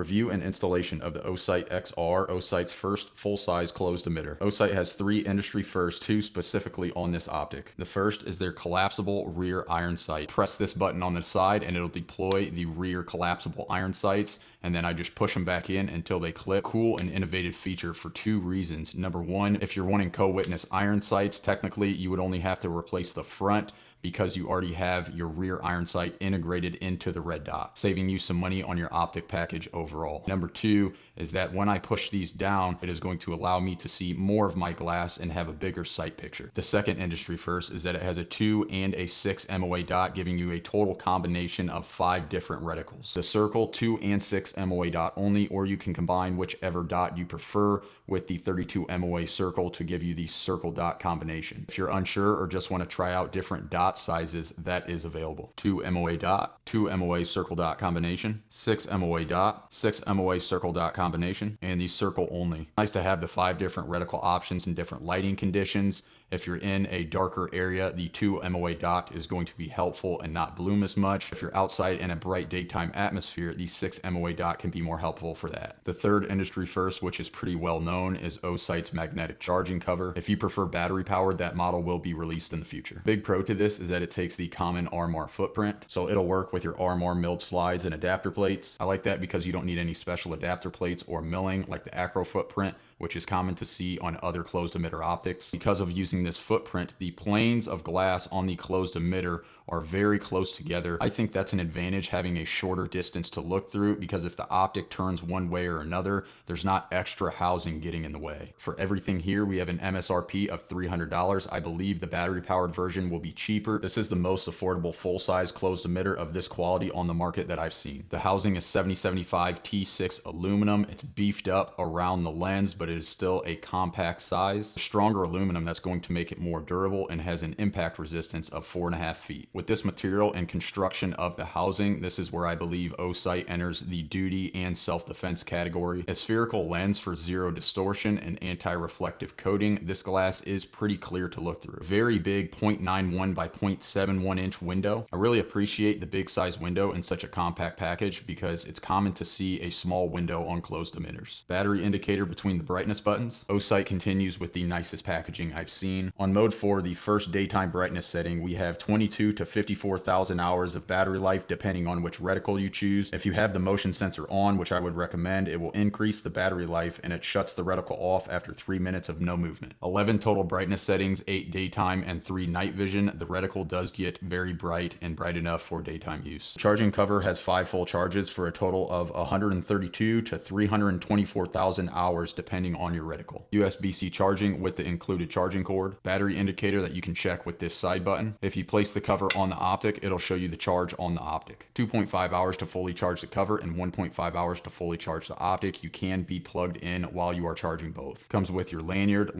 Review and installation of the Osight XR, Osight's first full-size closed emitter. Osight has 3 industry firsts, 2 specifically on this optic. The first is their collapsible rear iron sight. Press this button on the side and it'll deploy the rear collapsible iron sights, and then I just push them back in until they clip. Cool and innovative feature for 2 reasons. Number 1, if you're wanting co-witness iron sights, technically you would only have to replace the front because you already have your rear iron sight integrated into the red dot, saving you some money on your optic package overall. Number 2 is that when I push these down, it is going to allow me to see more of my glass and have a bigger sight picture. The second industry first is that it has a 2 and a 6 MOA dot, giving you a total combination of 5 different reticles. The circle, 2 and 6 MOA dot only, or you can combine whichever dot you prefer with the 32 MOA circle to give you the circle dot combination. If you're unsure or just want to try out different dot sizes, that is available. 2 MOA dot, 2 MOA circle dot combination, 6 MOA dot, 6 MOA circle dot combination, and the circle only. Nice to have the 5 different reticle options in different lighting conditions. If you're in a darker area, the 2 MOA dot is going to be helpful and not bloom as much. If you're outside in a bright daytime atmosphere, the 6 MOA dot can be more helpful for that. The third industry first, which is pretty well known, is Osight's magnetic charging cover. If you prefer battery powered, that model will be released in the future. Big pro to this is that it takes the common RMR footprint, so it'll work with your RMR milled slides and adapter plates. I like that because you don't need any special adapter plates or milling like the acro footprint, which is common to see on other closed emitter optics. Because of using this footprint, the planes of glass on the closed emitter are very close together. I think that's an advantage, having a shorter distance to look through, because if the optic turns one way or another, there's not extra housing getting in the way. For everything here, we have an MSRP of $300. I believe the battery powered version will be cheaper. This is the most affordable full-size closed emitter of this quality on the market that I've seen. The housing is 7075 T6 aluminum. It's beefed up around the lens, but it is still a compact size. A stronger aluminum that's going to make it more durable and has an impact resistance of 4.5 feet. With this material and construction of the housing, this is where I believe Osight enters the duty and self-defense category. A spherical lens for zero distortion and anti-reflective coating, this glass is pretty clear to look through. Very big 0.91 by 0.71 inch window. I really appreciate the big size window in such a compact package because it's common to see a small window on closed emitters. Battery indicator between the brightness buttons. Osight continues with the nicest packaging I've seen. On mode 4, the first daytime brightness setting, we have 22 to 54,000 hours of battery life depending on which reticle you choose. If you have the motion sensor on, which I would recommend, it will increase the battery life and it shuts the reticle off after 3 minutes of no movement. 11 total brightness settings, 8 daytime and 3 night vision. The reticle does get very bright and bright enough for daytime use. Charging cover has 5 full charges for a total of 132 to 324,000 hours depending on your reticle. USB-C charging with the included charging cord. Battery indicator that you can check with this side button. If you place the cover on the optic, it'll show you the charge on the optic. 2.5 hours to fully charge the cover and 1.5 hours to fully charge the optic. You can be plugged in while you are charging both. Comes with your lanyard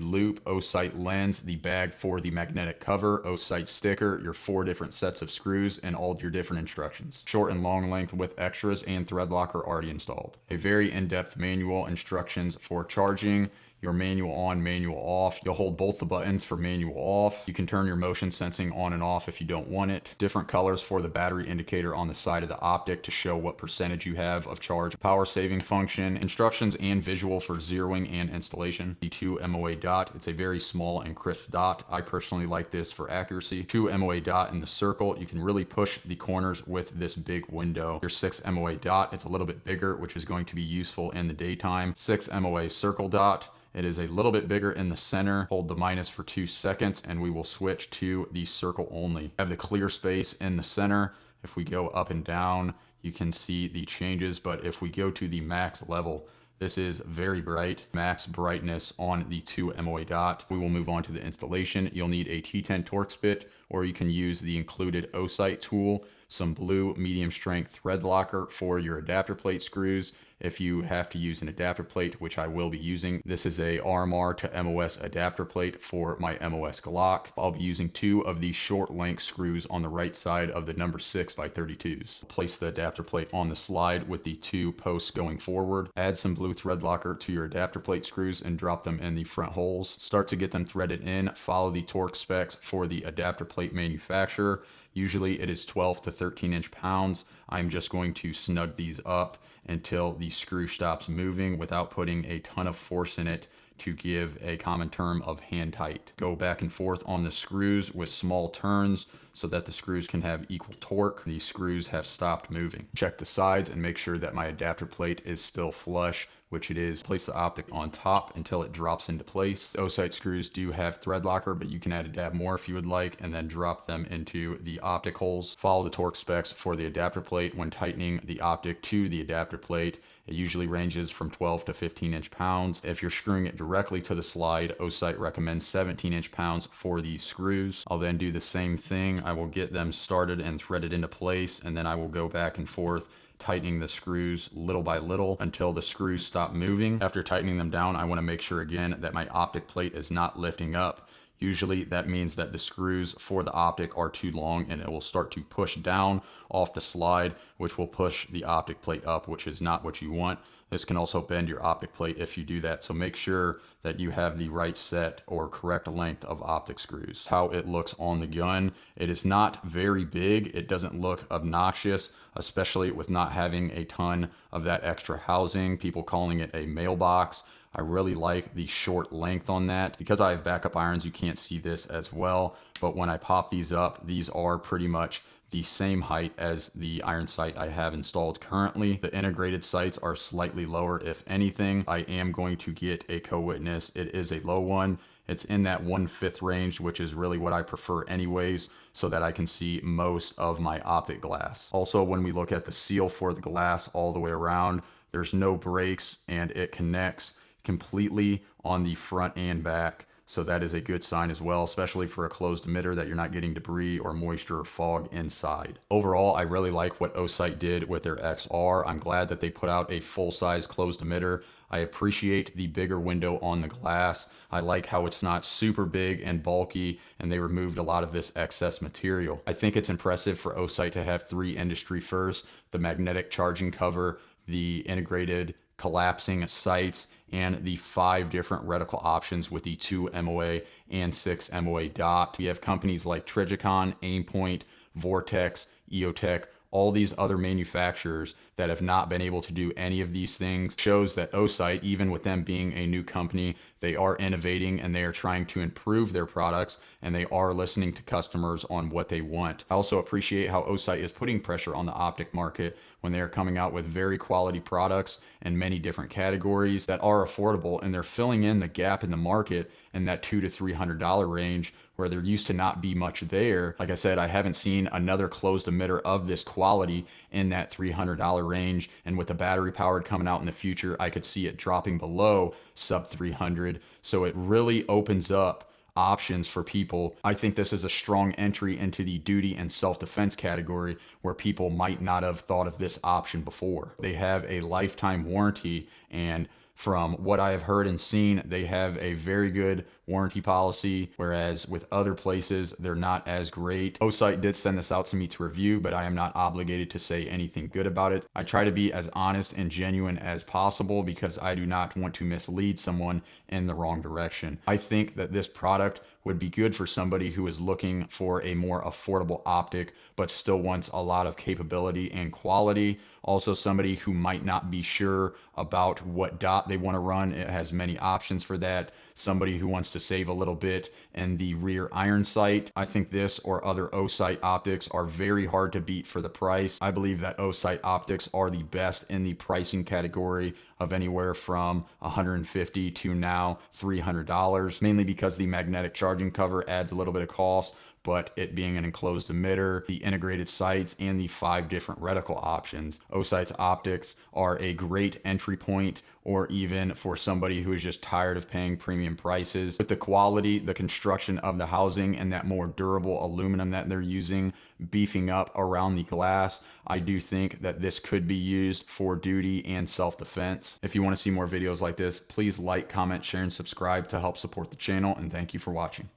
loop, Osight lens, the bag for the magnetic cover, Osight sticker, your 4 different sets of screws, and all your different instructions. Short and long length with extras and thread locker already installed. A very in-depth manual, instructions for charging, your manual on, manual off. You'll hold both the buttons for manual off. You can turn your motion sensing on and off if you don't want it. Different colors for the battery indicator on the side of the optic to show what percentage you have of charge. Power saving function, instructions and visual for zeroing and installation. The 2 MOA dot, it's a very small and crisp dot. I personally like this for accuracy. 2 MOA dot in the circle. You can really push the corners with this big window. Your 6 MOA dot, it's a little bit bigger, which is going to be useful in the daytime. 6 MOA circle dot. It is a little bit bigger in the center. Hold the minus for 2 seconds and we will switch to the circle only. Have the clear space in the center. If we go up and down, you can see the changes, but if we go to the max level, this is very bright. Max brightness on the 2 MOA dot. We will move on to the installation. You'll need a T10 Torx bit, or you can use the included Osight tool, some blue medium strength thread locker for your adapter plate screws. If you have to use an adapter plate, which I will be using, this is a RMR to MOS adapter plate for my MOS Glock. I'll be using 2 of these short length screws on the right side of the number 6 by 32s. Place the adapter plate on the slide with the 2 posts going forward. Add some blue thread locker to your adapter plate screws and drop them in the front holes. Start to get them threaded in. Follow the torque specs for the adapter plate manufacturer. Usually it is 12 to 13 inch pounds. I'm just going to snug these up until the screw stops moving without putting a ton of force in it, to give a common term of hand tight. Go back and forth on the screws with small turns so that the screws can have equal torque. These screws have stopped moving. Check the sides and make sure that my adapter plate is still flush, which it is. Place the Optic on top until it drops into place. The Osight screws do have thread locker, but you can add a dab more if you would like, and then drop them into the Optic holes. Follow the torque specs for the adapter plate when tightening the Optic to the adapter plate. It usually ranges from 12 to 15 inch pounds. If you're screwing it directly to the slide, Osight recommends 17 inch pounds for these screws. I'll then do the same thing. I will get them started and threaded into place, and then I will go back and forth tightening the screws little by little until the screws stop moving. After tightening them down, I want to make sure again that my Optic plate is not lifting up. Usually that means that the screws for the Optic are too long and it will start to push down off the slide, which will push the Optic plate up, which is not what you want. This can also bend your Optic plate if you do that, so make sure that you have the right set or correct length of Optic screws. How it looks on the gun, it is not very big. It doesn't look obnoxious, especially with not having a ton of that extra housing, people calling it a mailbox. I really like the short length on that. Because I have backup irons, you can't see this as well, but when I pop these up, these are pretty much the same height as the iron sight I have installed currently. The integrated sights are slightly lower, if anything. I am going to get a co-witness. It is a low one. It's in that 1/5 range, which is really what I prefer anyways, so that I can see most of my Optic glass. Also, when we look at the seal for the glass all the way around, there's no breaks and it connects completely on the front and back. So that is a good sign as well, especially for a closed emitter, that you're not getting debris or moisture or fog inside. Overall, I really like what Osight did with their XR. I'm glad that they put out a full-size closed emitter. I appreciate the bigger window on the glass. I like how it's not super big and bulky, and they removed a lot of this excess material. I think it's impressive for Osight to have 3 industry firsts: the magnetic charging cover, the integrated collapsing sights, and the 5 different reticle options with the 2 MOA and 6 MOA dot. We have companies like Trigicon, Aimpoint, Vortex, EOTech, all these other manufacturers that have not been able to do any of these things. Shows that Osight, even with them being a new company, they are innovating and they are trying to improve their products, and they are listening to customers on what they want. I also appreciate how Osight is putting pressure on the Optic market when they are coming out with very quality products in many different categories that are affordable, and they're filling in the gap in the market in that $200 to $300 range where there used to not be much there. Like I said, I haven't seen another closed emitter of this quality in that $300 range, and with the battery powered coming out in the future, I could see it dropping below sub 300. So it really opens up options for people. I think this is a strong entry into the duty and self-defense category where people might not have thought of this option before. They have a lifetime warranty, and from what I have heard and seen, they have a very good warranty policy, whereas with other places, they're not as great. Osight did send this out to me to review, but I am not obligated to say anything good about it. I try to be as honest and genuine as possible because I do not want to mislead someone in the wrong direction. I think that this product would be good for somebody who is looking for a more affordable Optic, but still wants a lot of capability and quality. Also, somebody who might not be sure about what dot they want to run. It has many options for that. Somebody who wants to save a little bit in the rear iron sight. I think this or other Osight optics are very hard to beat for the price. I believe that Osight optics are the best in the pricing category of anywhere from $150 to now $300, mainly because the magnetic charging cover adds a little bit of cost, but it being an enclosed emitter, the integrated sights, and the 5 different reticle options. Osight's optics are a great entry point, or even for somebody who is just tired of paying premium prices. With the quality, the construction of the housing, and that more durable aluminum that they're using, beefing up around the glass, I do think that this could be used for duty and self-defense. If you want to see more videos like this, please like, comment, share, and subscribe to help support the channel, and thank you for watching.